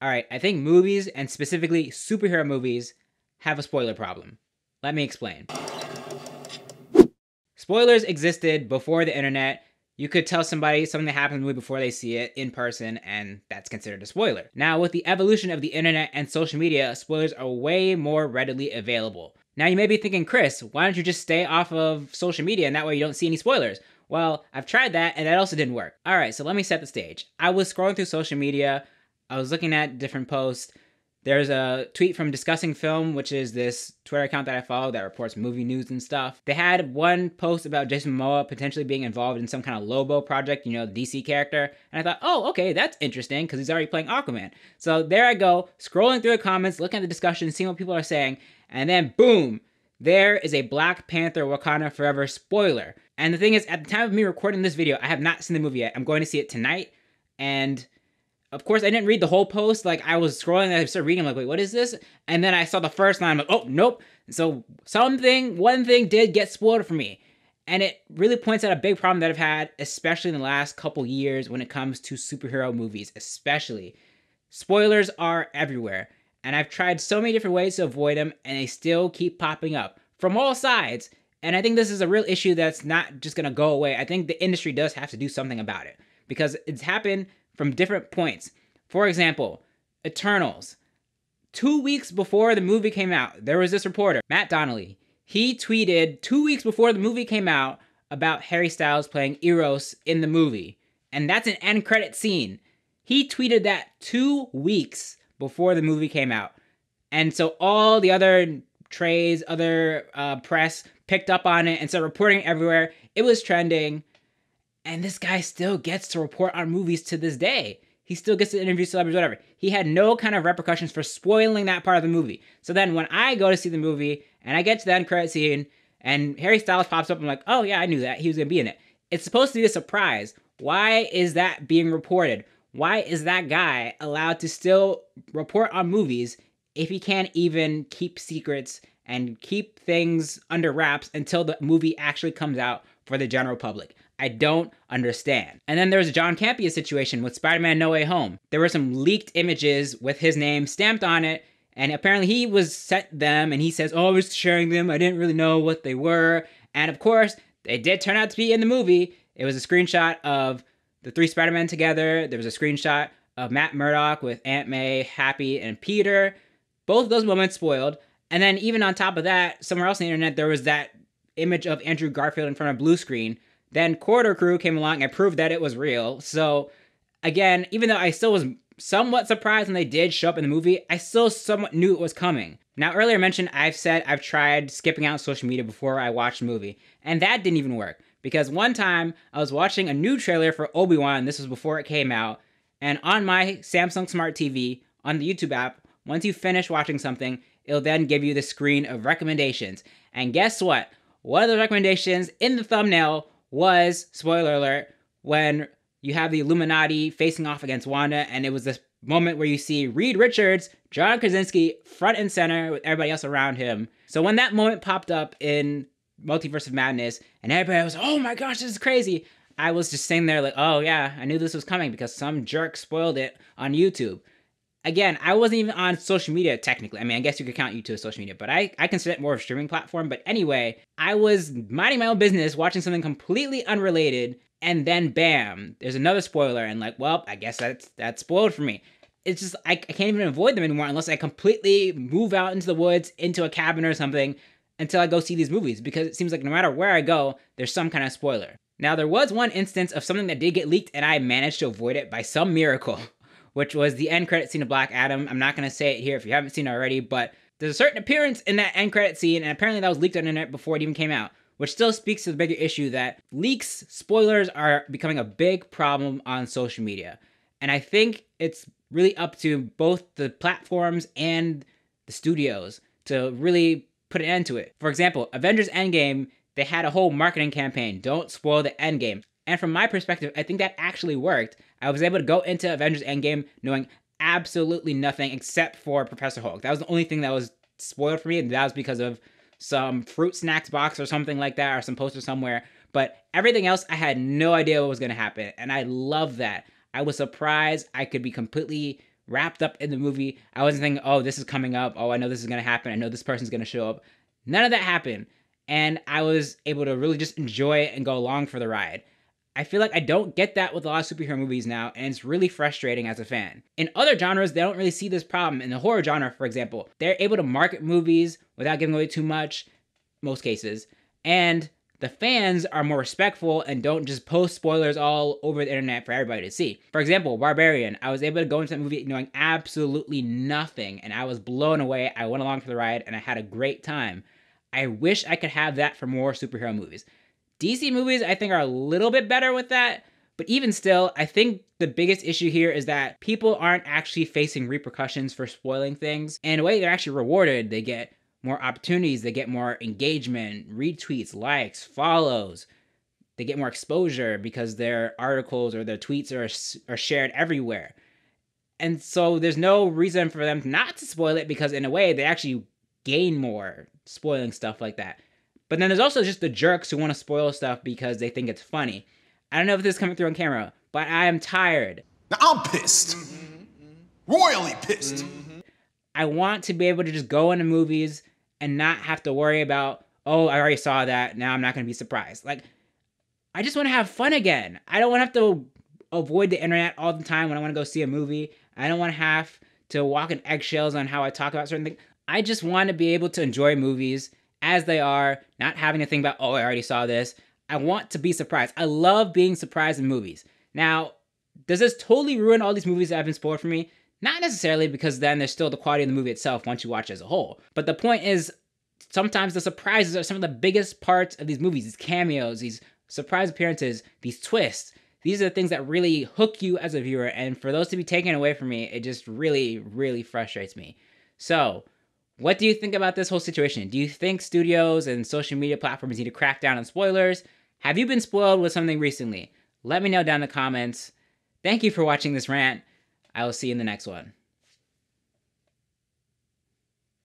All right, I think movies, and specifically superhero movies, have a spoiler problem. Let me explain. Spoilers existed before the internet. You could tell somebody something that happened in the movie before they see it in person, and that's considered a spoiler. Now, with the evolution of the internet and social media, spoilers are way more readily available. Now, you may be thinking, Chris, why don't you just stay off of social media and that way you don't see any spoilers? Well, I've tried that and that also didn't work. All right, so let me set the stage. I was scrolling through social media. I was looking at different posts. There's a tweet from Discussing Film, which is this Twitter account that I follow that reports movie news and stuff. They had one post about Jason Momoa potentially being involved in some kind of Lobo project, you know, the DC character. And I thought, oh, okay, that's interesting because he's already playing Aquaman. So there I go, scrolling through the comments, looking at the discussion, seeing what people are saying. And then boom, there is a Black Panther Wakanda Forever spoiler. And the thing is, at the time of me recording this video, I have not seen the movie yet. I'm going to see it tonight. And of course, I didn't read the whole post. Like, I was scrolling and I started reading, I'm like, wait, what is this? And then I saw the first line, I'm like, oh, nope. So one thing did get spoiled for me. And it really points out a big problem that I've had, especially in the last couple years when it comes to superhero movies, especially. Spoilers are everywhere. And I've tried so many different ways to avoid them, and they still keep popping up from all sides. And I think this is a real issue that's not just going to go away. I think the industry does have to do something about it because it's happened from different points. For example, Eternals. 2 weeks before the movie came out, there was this reporter, Matt Donnelly. He tweeted 2 weeks before the movie came out about Harry Styles playing Eros in the movie. And that's an end credit scene. He tweeted that 2 weeks before the movie came out. And so all the other trades, other press picked up on it and started reporting everywhere. It was trending. And this guy still gets to report on movies to this day. He still gets to interview celebrities, whatever. He had no kind of repercussions for spoiling that part of the movie. So then when I go to see the movie and I get to the end credit scene and Harry Styles pops up, I'm like, oh yeah, I knew that. He was going to be in it. It's supposed to be a surprise. Why is that being reported? Why is that guy allowed to still report on movies if he can't even keep secrets and keep things under wraps until the movie actually comes out for the general public? I don't understand. And then there's a John Campea situation with Spider-Man No Way Home. There were some leaked images with his name stamped on it, and apparently he was sent them, and he says, oh, I was sharing them, I didn't really know what they were. And of course, they did turn out to be in the movie. It was a screenshot of the three Spider-Men together. There was a screenshot of Matt Murdock with Aunt May, Happy, and Peter. Both of those moments spoiled. And then even on top of that, somewhere else on the internet, there was that image of Andrew Garfield in front of a blue screen. Then Corridor Crew came along and proved that it was real. So, again, even though I still was somewhat surprised when they did show up in the movie, I still somewhat knew it was coming. Now, earlier I mentioned I've tried skipping out social media before I watched the movie. And that didn't even work. Because one time, I was watching a new trailer for Obi-Wan, this was before it came out, and on my Samsung Smart TV, on the YouTube app, once you finish watching something, it'll then give you the screen of recommendations. And guess what? One of the recommendations in the thumbnail was, spoiler alert, when you have the Illuminati facing off against Wanda, and it was this moment where you see Reed Richards, John Krasinski, front and center with everybody else around him. So when that moment popped up in Multiverse of Madness, and everybody was, oh my gosh, this is crazy, I was just sitting there like, oh yeah, I knew this was coming because some jerk spoiled it on YouTube. Again, I wasn't even on social media technically. I mean, I guess you could count YouTube as social media, but I consider it more of a streaming platform. But anyway, I was minding my own business, watching something completely unrelated, and then bam, there's another spoiler, and like, well, I guess that's spoiled for me. It's just, I can't even avoid them anymore unless I completely move out into the woods, into a cabin or something, until I go see these movies, because it seems like no matter where I go, there's some kind of spoiler. Now, there was one instance of something that did get leaked, and I managed to avoid it by some miracle, which was the end credit scene of Black Adam. I'm not going to say it here if you haven't seen it already, but there's a certain appearance in that end credit scene, and apparently that was leaked on the internet before it even came out, which still speaks to the bigger issue that leaks, spoilers are becoming a big problem on social media. And I think it's really up to both the platforms and the studios to really put an end to it. For example, Avengers Endgame, they had a whole marketing campaign, don't spoil the Endgame. And from my perspective, I think that actually worked. I was able to go into Avengers Endgame knowing absolutely nothing except for Professor Hulk. That was the only thing that was spoiled for me, and that was because of some fruit snacks box or something like that, or some poster somewhere. But everything else, I had no idea what was going to happen, and I love that. I was surprised I could be completely wrapped up in the movie. I wasn't thinking, oh, this is coming up. Oh, I know this is going to happen. I know this person's going to show up. None of that happened. And I was able to really just enjoy it and go along for the ride. I feel like I don't get that with a lot of superhero movies now, and it's really frustrating as a fan. In other genres, they don't really see this problem. In the horror genre, for example, they're able to market movies without giving away too much, most cases, and the fans are more respectful and don't just post spoilers all over the internet for everybody to see. For example, Barbarian, I was able to go into that movie knowing absolutely nothing, and I was blown away. I went along for the ride, and I had a great time. I wish I could have that for more superhero movies. DC movies, I think, are a little bit better with that, but even still, I think the biggest issue here is that people aren't actually facing repercussions for spoiling things. And in a way, they're actually rewarded. They get more opportunities, they get more engagement, retweets, likes, follows. They get more exposure because their articles or their tweets are shared everywhere. And so there's no reason for them not to spoil it because in a way, they actually gain more spoiling stuff like that. But then there's also just the jerks who want to spoil stuff because they think it's funny. I don't know if this is coming through on camera, but I am tired. Now I'm pissed. Royally pissed. I want to be able to just go into movies and not have to worry about, oh, I already saw that, now I'm not going to be surprised. Like, I just want to have fun again. I don't want to have to avoid the internet all the time when I want to go see a movie. I don't want to have to walk in eggshells on how I talk about certain things. I just want to be able to enjoy movies as they are, not having to think about, oh, I already saw this. I want to be surprised. I love being surprised in movies. Now, does this totally ruin all these movies that have been spoiled for me? Not necessarily, because then there's still the quality of the movie itself once you watch it as a whole. But the point is, sometimes the surprises are some of the biggest parts of these movies. These cameos, these surprise appearances, these twists. These are the things that really hook you as a viewer. And for those to be taken away from me, it just really, really frustrates me. So, what do you think about this whole situation? Do you think studios and social media platforms need to crack down on spoilers? Have you been spoiled with something recently? Let me know down in the comments. Thank you for watching this rant. I will see you in the next one.